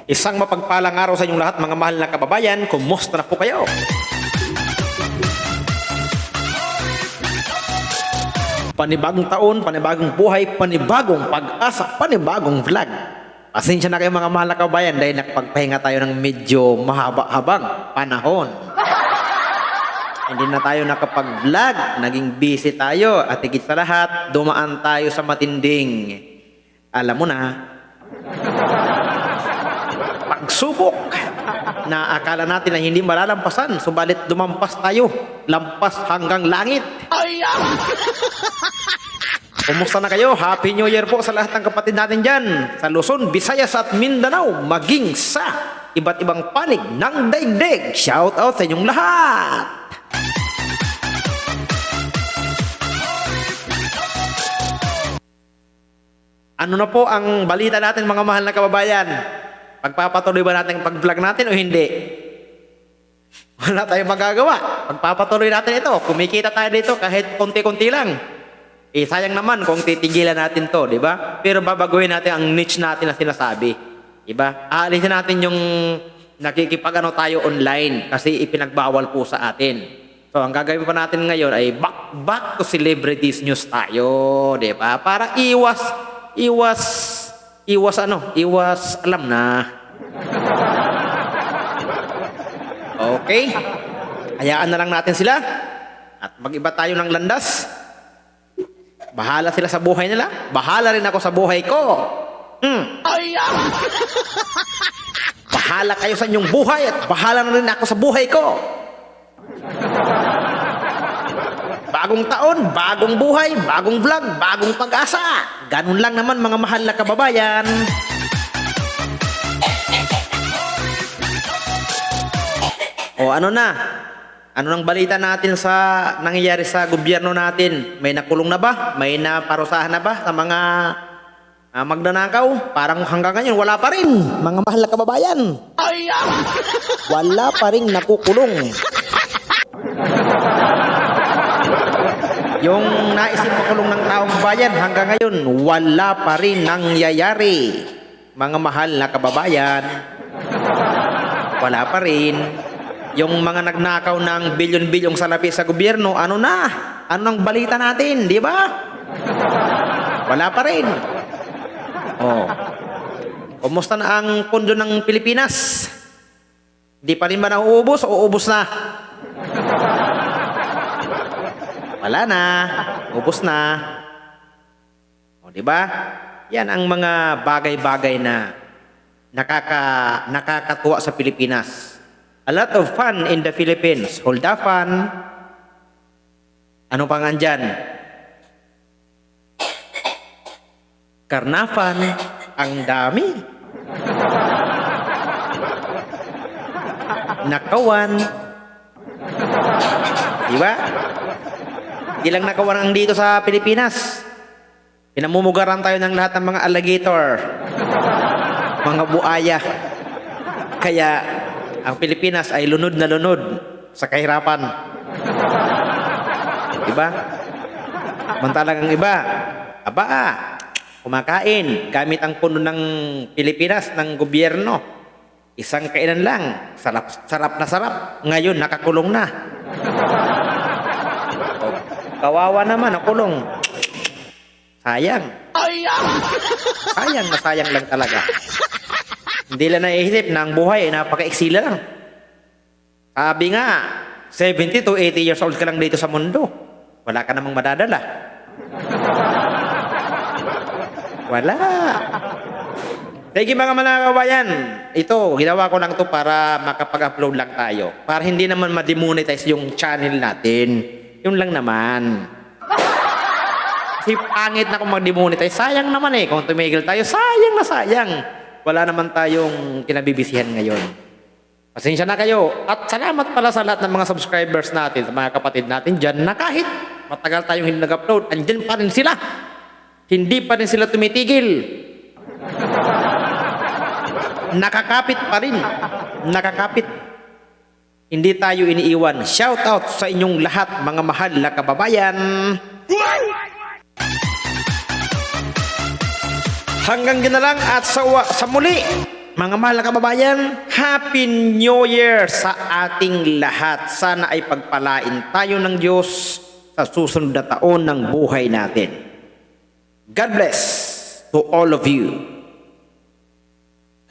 Isang mapagpalang araw sa inyong lahat mga mahal na kababayan. Kumusta na po kayo? Panibagong taon, panibagong buhay, panibagong pag-asa, panibagong vlog. Pasensya na kayo mga mahal na kababayan dahil nakapagpahinga tayo ng medyo mahaba-habang panahon. Hindi na tayo nakapag-vlog, naging busy tayo at higit sa lahat, dumaan tayo sa matinding, alam mo na, pagsubok na akala natin na hindi malalampasan, subalit dumampas tayo, lampas hanggang langit. Kumusta na kayo? Happy New Year po sa lahat ng kapatid natin dyan sa Luzon, Visayas at Mindanao, maging sa iba't ibang panig ng daigdig. Shout out sa inyong lahat! Ano na po ang balita natin mga mahal na kababayan? Pagpapatuloy ba natin ang pag-vlog natin o hindi? Wala tayong magagawa. Pagpapatuloy natin ito. Kumikita tayo dito kahit konti-konti lang. Sayang naman kung titigilan natin to, di ba? Pero babaguhin natin ang niche natin na sinasabi. Di ba? Aalisin natin yung nakikipag-ano tayo online kasi ipinagbawal po sa atin. So, ang gagawin pa natin ngayon ay back to celebrities news tayo, di ba? Para iwas alam na. Okay? Hayaan na lang natin sila at mag-iba tayo ng landas. Bahala sila sa buhay nila. Bahala rin ako sa buhay ko. Bahala kayo sa inyong buhay at bahala na rin ako sa buhay ko. Bagong taon, bagong buhay, bagong vlog, bagong pag-asa. Ganun lang naman mga mahal na kababayan. O ano na? Ano nang balita natin sa nangyayari sa gobyerno natin? May nakulong na ba? May naparusahan na ba sa mga magnanakaw? Parang hanggang ngayon wala pa rin mga mahal na kababayan. Wala pa rin nakukulong. Yung naisip makulong ng taong bayan hanggang ngayon, wala pa rin nangyayari. Mga mahal na kababayan, wala pa rin. Yung mga nagnakaw ng bilyon-bilyong salapi sa gobyerno, ano na? Ano ang balita natin, di ba? Wala pa rin. Oh. Kumusta na ang pondo ng Pilipinas? Di pa rin ba nauubos o uubos na? Wala na, ubos na. O, di ba? Yan ang mga bagay-bagay na nakakatuwa sa Pilipinas. A lot of fun in the Philippines. Holdafan. Ano pa nga dyan? Karnafan. Ang dami. Nakawan. Di ba? Ilang nakawan ang dito sa Pilipinas. Pinamumugaran tayo ng lahat ng mga alligator, mga buaya. Kaya ang Pilipinas ay lunod na lunod sa kahirapan. Diba? Mantalang ang iba, kumakain gamit ang puno ng Pilipinas ng gobyerno. Isang kainan lang, sarap na sarap. Ngayon nakakulong na. Kawawa naman, nakulong. Sayang. Sayang lang talaga. Hindi lang naiisip na ang buhay ay napaka-eksila lang. Sabi nga, 70 to 80 years old ka lang dito sa mundo. Wala ka namang madadala. Wala. Sige mga kababayan, ito, ginawa ko lang to para makapag-upload lang tayo. Para hindi naman ma-demonetize yung channel natin. Yun lang naman. Kasi pangit na kung mag-demonetize. Sayang naman eh. Kung tumigil tayo, sayang na sayang. Wala naman tayong kinabibisihan ngayon. Pasensya na kayo. At salamat pala sa lahat ng mga subscribers natin, sa mga kapatid natin dyan, na kahit matagal tayong hindi nag-upload, andyan pa rin sila. Hindi pa rin sila tumitigil. Nakakapit pa rin. Nakakapit. Hindi tayo iniiwan. Shout out sa inyong lahat mga mahal na kababayan. Hanggang dyan na lang at sa muli. Mga mahal na kababayan, Happy New Year sa ating lahat. Sana ay pagpalain tayo ng Diyos sa susunod na taon ng buhay natin. God bless to all of you.